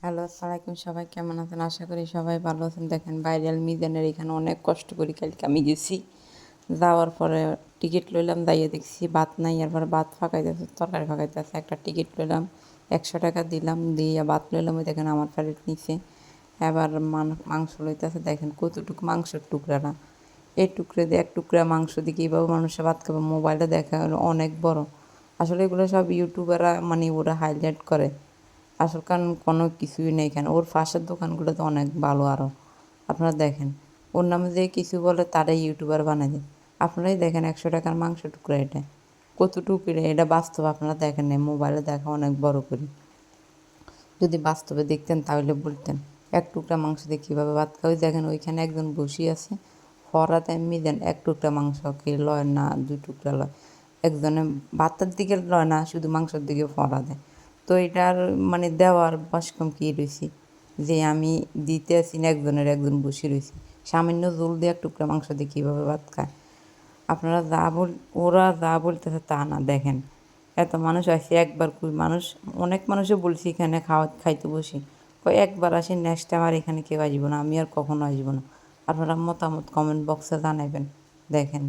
Hello, আসসালামাইকুম। সবাই কেমন আছেন? আশা করি সবাই ভালো আছেন। দেখেন ভাইরাল মিজানের এখানে অনেক কষ্ট করি কালকে আমি গেছি। যাওয়ার পরে টিকিট লইলাম, যাইয়ে দেখছি ভাত নাই। এরপরে ভাত ফাঁকাইতেছে, তরকারি ফাঁকাইতেছে। একটা টিকিট লইলাম, 100 টাকা দিলাম, দিয়ে ভাত লইলাম। ওই দেখেন আমার প্লেট নিচে। এবার মাংস লইতেছে, দেখেন কতটুকু মাংসের টুকরা না। এই টুকরে দিয়ে এক টুকরা মাংস দিয়ে কীভাবে মানুষের ভাত খাবে? মোবাইলে দেখা হলো অনেক বড়। আসলে এগুলো সব ইউটিউবাররা মানে ওরা হাইলাইট করে। আসল কারণ কোনো কিছুই নেই এখানে। ওর পাশের দোকানগুলো তো অনেক ভালো আরও। আপনারা দেখেন, ওর নামে যে কিছু বলে তারাই ইউটিউবার বানায় দেয়। আপনারাই দেখেন 100 টাকার মাংস টুকরা এটা কতটুকু, এটা বাস্তব আপনারা দেখেন নাই, মোবাইলে দেখা অনেক বড় করে। যদি বাস্তবে দেখতেন তাহলে বলতেন এক টুকরা মাংস দিয়ে কীভাবে ভাত খাওয়া। দেখেন ওইখানে একজন বসে আছে, হরাতে এমনি দেন এক টুকরা মাংস কে লয় না, 2 টুকরা লয়। একজনে ভাতের দিকে লয় না, শুধু মাংসের দিকে ফরা দেয়। তো এটার মানে দেওয়ার বাসকম কী রয়েছি যে আমি দিতে আসি না, একজন বসে রয়েছি সামান্য জল দিয়ে এক টুকরা মাংস দিয়ে কীভাবে ভাত খায়। আপনারা ওরা যা বলতেছে তা না। দেখেন এত মানুষ আসে, একবার মানুষ, অনেক মানুষও বলছি এখানে খাইতে বসি, একবার আসি, নেক্সট টাইম আর এখানে কেউ আসবো না, আমি আর কখনো আসবো না। আপনারা মতামত কমেন্ট বক্সে জানাবেন। দেখেন।